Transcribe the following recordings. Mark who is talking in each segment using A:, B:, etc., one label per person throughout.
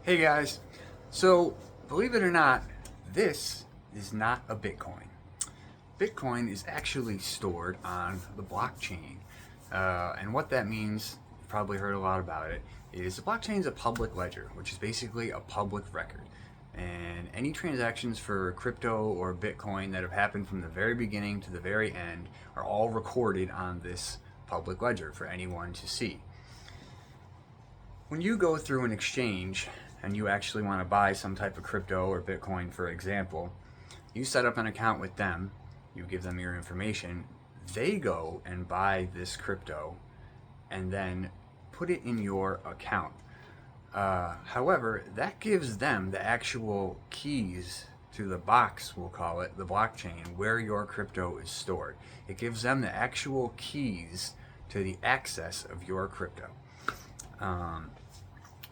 A: Hey guys, so believe it or not, this is not a Bitcoin. Bitcoin is actually stored on the blockchain. And what that means, you've probably heard a lot about it, is the blockchain is a public ledger, which is basically a public record. And any transactions for crypto or Bitcoin that have happened from the very beginning to the very end are all recorded on this public ledger for anyone to see. When you go through an exchange and you actually want to buy some type of crypto or Bitcoin, for example, you set up an account with them, you give them your information, they go and buy this crypto and then put it in your account. However, that gives them the actual keys to the box, we'll call it, the blockchain, where your crypto is stored. It gives them the actual keys to the access of your crypto.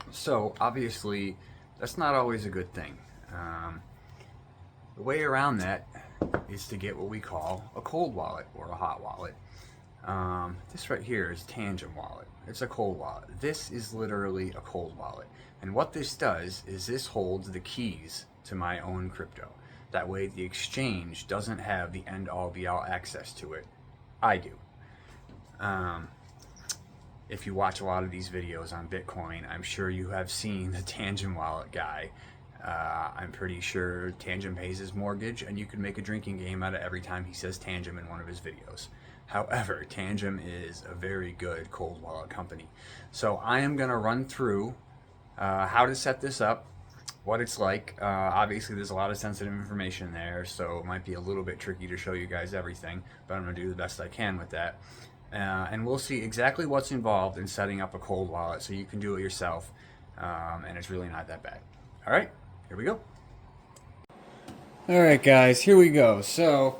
A: So obviously, that's not always a good thing. The way around that is to get what we call a cold wallet or a hot wallet. This right here is Tangem wallet. It's a cold wallet. This is literally a cold wallet. And what this does is this holds the keys to my own crypto. That way the exchange doesn't have the end-all be-all access to it. I do. If you watch a lot of these videos on Bitcoin, I'm sure you have seen the Tangem wallet guy. I'm pretty sure Tangem pays his mortgage, and you can make a drinking game out of every time he says Tangem in one of his videos. However, Tangem is a very good cold wallet company. So I am going to run through how to set this up, what it's like. Obviously, there's a lot of sensitive information there, so it might be a little bit tricky to show you guys everything, but I'm going to do the best I can with that. And we'll see exactly what's involved in setting up a cold wallet so you can do it yourself, and it's really not that bad. All right, here we go. All right, guys, here we go. So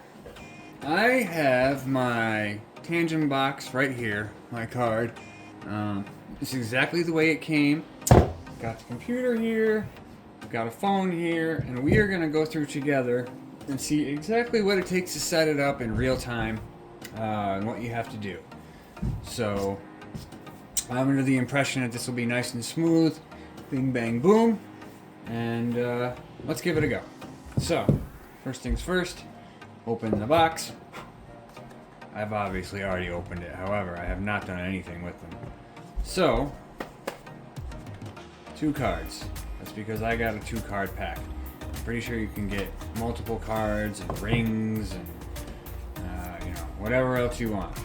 A: I have my Tangem box right here, my card. It's exactly the way it came. Got the computer here, got a phone here, and we are going to go through together and see exactly what it takes to set it up in real time. And what you have to do. So I'm under the impression that this will be nice and smooth, bing bang boom, and let's give it a go. So first things first, open the box. I've obviously already opened it, however I have not done anything with them. So 2 cards. That's because I got a 2-card pack. I'm pretty sure you can get multiple cards and rings and whatever else you want.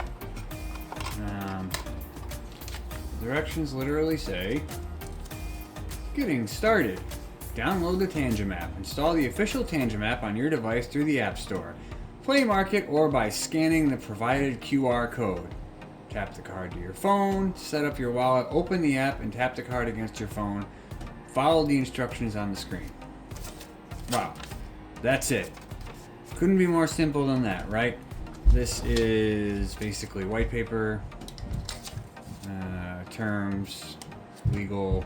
A: The directions literally say, getting started. Download the Tangem app. Install the official Tangem app on your device through the App Store. Play Market or by scanning the provided QR code. Tap the card to your phone, set up your wallet, open the app, and tap the card against your phone. Follow the instructions on the screen. Wow, that's it. Couldn't be more simple than that, right? This is basically white paper, terms, legal,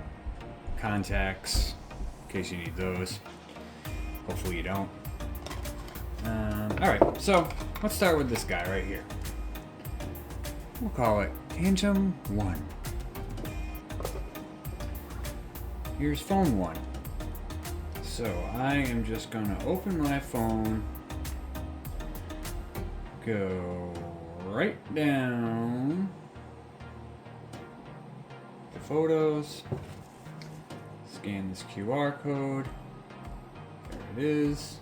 A: contacts, in case you need those. Hopefully you don't. Alright, so let's start with this guy right here. We'll call it Tangem 1. Here's phone 1. So I am just going to open my phone, go right down to photos, scan this QR code, there it is,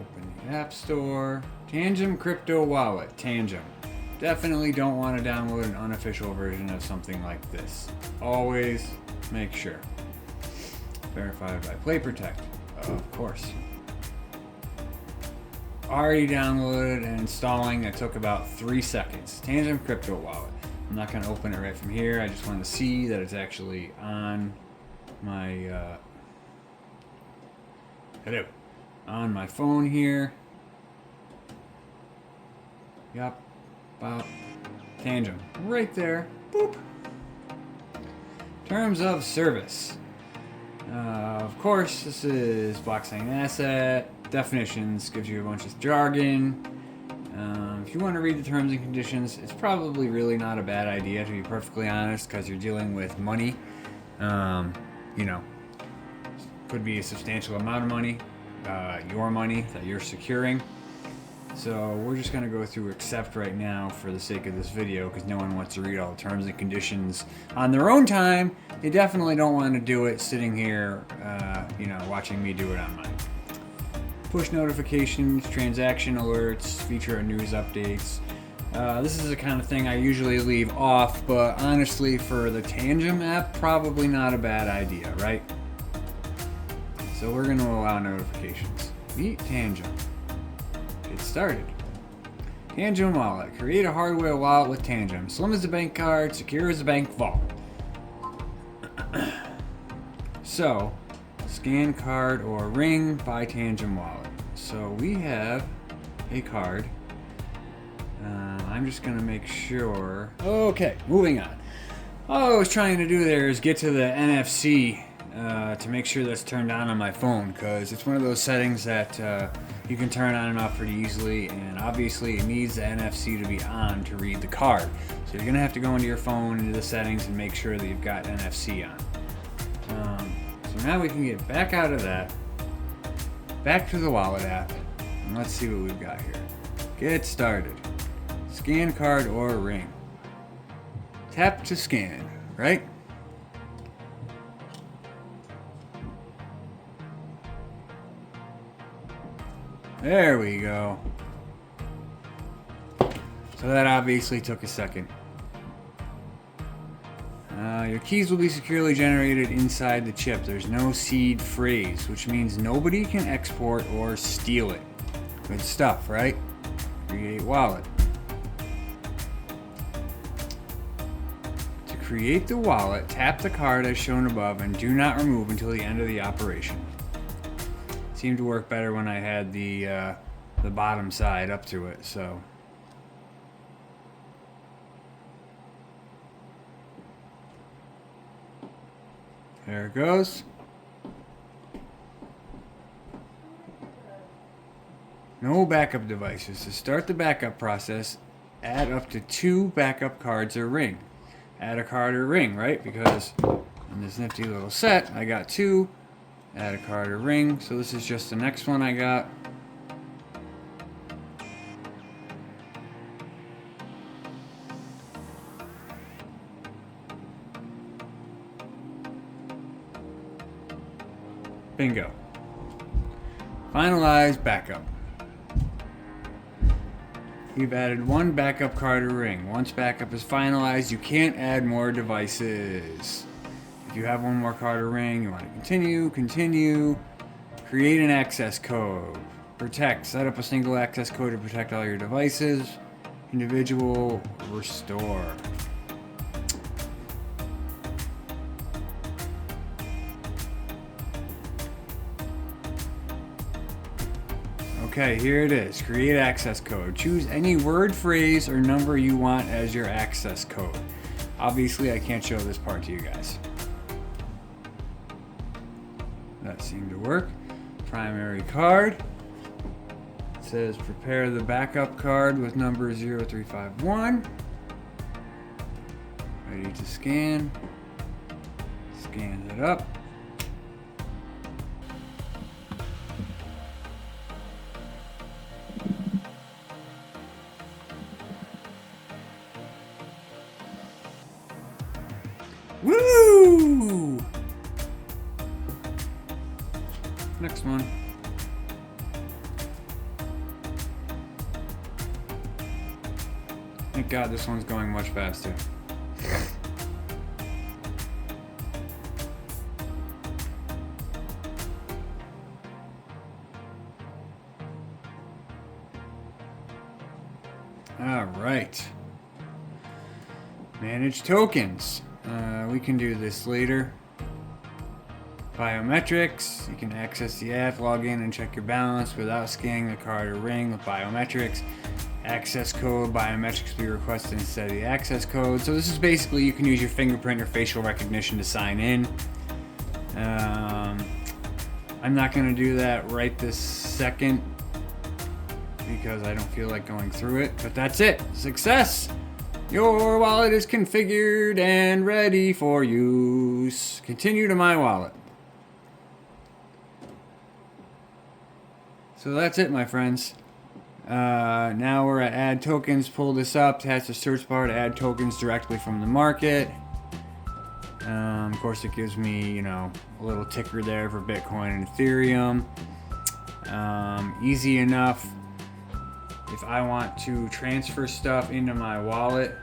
A: open the App Store, Tangem Crypto Wallet, Tangem. Definitely don't want to download an unofficial version of something like this. Always make sure. Verified by Play Protect, of course. Already downloaded and installing. It took about 3 seconds. Tangem Crypto Wallet. I'm not going to open it right from here. I just want to see that it's actually on my on my phone here. Yup. Tangem. Right there. Boop. Terms of service. Of course, this is blockchain asset. Definitions gives you a bunch of jargon. If you want to read the terms and conditions, it's probably really not a bad idea, to be perfectly honest, because you're dealing with money. You know, could be a substantial amount of money, your money that you're securing. So we're just going to go through accept right now for the sake of this video, because no one wants to read all the terms and conditions on their own time. They definitely don't want to do it sitting here, watching me do it on mine. Push notifications, transaction alerts, feature news updates. This is the kind of thing I usually leave off, but honestly, for the Tangem app, probably not a bad idea, right? So we're going to allow notifications. Meet Tangem. Get started. Tangem wallet. Create a hardware wallet with Tangem. Slim as a bank card, secure as a bank vault. So, scan card or ring, buy Tangem wallet. So we have a card. I'm just going to make sure. Okay, moving on. All I was trying to do there is get to the NFC to make sure that's turned on my phone, because it's one of those settings that you can turn on and off pretty easily, and obviously it needs the NFC to be on to read the card. So you're going to have to go into your phone, into the settings, and make sure that you've got NFC on. So now we can get back out of that, back to the wallet app, and let's see what we've got here. Get started. Scan card or ring. Tap to scan, right? There we go. So that obviously took a second. Your keys will be securely generated inside the chip. There's no seed phrase, which means nobody can export or steal it. Good stuff, right? Create wallet. To create the wallet, tap the card as shown above and do not remove until the end of the operation. Seemed to work better when I had the bottom side up to it, so. There it goes. No backup devices. To start the backup process, add up to 2 backup cards or ring. Add a card or ring, right? Because in this nifty little set, I got 2. Add a card or ring. So this is just the next one I got. Bingo. Finalize backup. We've added 1 backup card or ring. Once backup is finalized, you can't add more devices. If you have 1 more card or ring, you want to continue. Create an access code. Protect. Set up a single access code to protect all your devices. Individual. Restore. Okay, here it is. Create access code. Choose any word, phrase, or number you want as your access code. Obviously, I can't show this part to you guys. That seemed to work. Primary card. It says prepare the backup card with number 0351. Ready to scan. Scans it up. Woo! Next one. Thank God this one's going much faster. All right. Manage tokens. We can do this later. Biometrics. You can access the app, log in, and check your balance without scanning the card or ring with biometrics. Access code. Biometrics be requested instead of the access code. So this is basically you can use your fingerprint or facial recognition to sign in. I'm not going to do that right this second. because I don't feel like going through it. But that's it. Success! Your wallet is configured and ready for use. Continue to my wallet. So that's it, my friends. Now we're at add tokens. Pull this up. It has the search bar to add tokens directly from the market. Of course, it gives me, you know, a little ticker there for Bitcoin and Ethereum. Easy enough. If I want to transfer stuff into my wallet.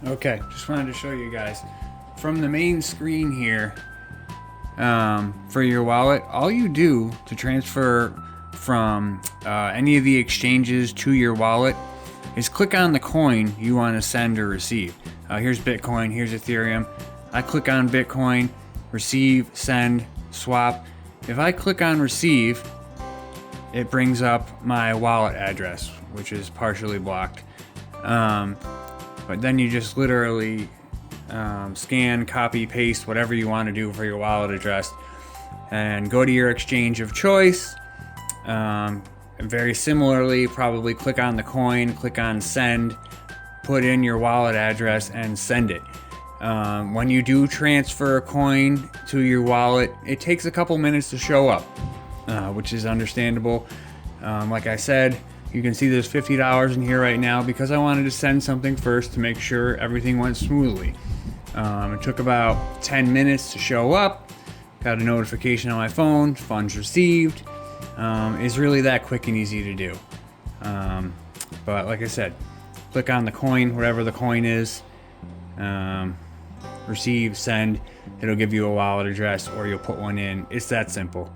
A: Okay, just wanted to show you guys. From the main screen here, for your wallet, all you do to transfer from any of the exchanges to your wallet is click on the coin you want to send or receive. Here's Bitcoin, here's Ethereum. I click on Bitcoin, receive, send, swap. If I click on receive, it brings up my wallet address, which is partially blocked. But then you just literally scan, copy, paste, whatever you want to do for your wallet address, and go to your exchange of choice. Very similarly, probably click on the coin, click on send, put in your wallet address, and send it. When you do transfer a coin to your wallet, it takes a couple minutes to show up, which is understandable. Like I said, you can see there's $50 in here right now because I wanted to send something first to make sure everything went smoothly. It took about 10 minutes to show up. Got a notification on my phone, funds received. It's really that quick and easy to do. But like I said, click on the coin, whatever the coin is, receive, send. It'll give you a wallet address or you'll put one in. It's that simple.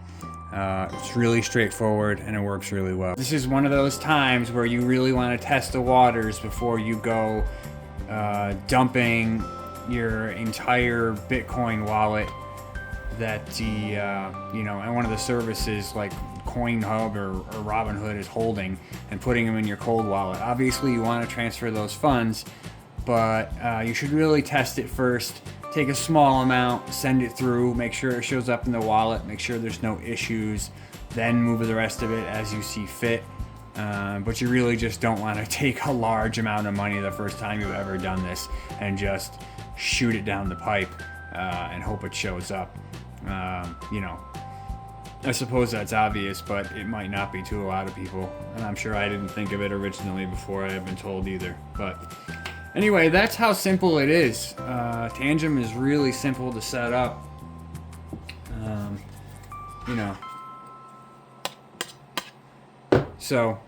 A: It's really straightforward and it works really well. This is one of those times where you really want to test the waters before you go dumping your entire Bitcoin wallet that and one of the services like CoinHub or Robinhood is holding and putting them in your cold wallet. Obviously you want to transfer those funds, but you should really test it first. Take a small amount, send it through, make sure it shows up in the wallet, make sure there's no issues, then move the rest of it as you see fit. But you really just don't want to take a large amount of money the first time you've ever done this and just shoot it down the pipe and hope it shows up. I suppose that's obvious, but it might not be to a lot of people. And I'm sure I didn't think of it originally before I had been told either. But anyway, that's how simple it is. Tangem is really simple to set up. So,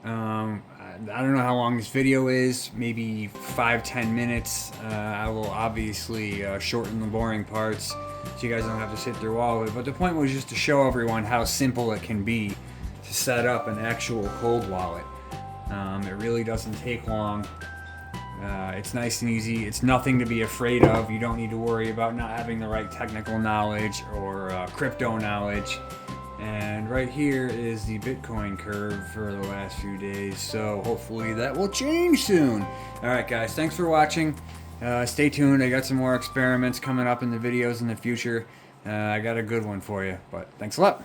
A: I don't know how long this video is, maybe 5-10 minutes. I will obviously shorten the boring parts so you guys don't have to sit through all of it. But the point was just to show everyone how simple it can be to set up an actual cold wallet. It really doesn't take long. It's nice and easy. It's nothing to be afraid of. You don't need to worry about not having the right technical knowledge or crypto knowledge. And right here is the Bitcoin curve for the last few days. So hopefully that will change soon. All right, guys. Thanks for watching. Stay tuned. I got some more experiments coming up in the videos in the future. I got a good one for you. But thanks a lot.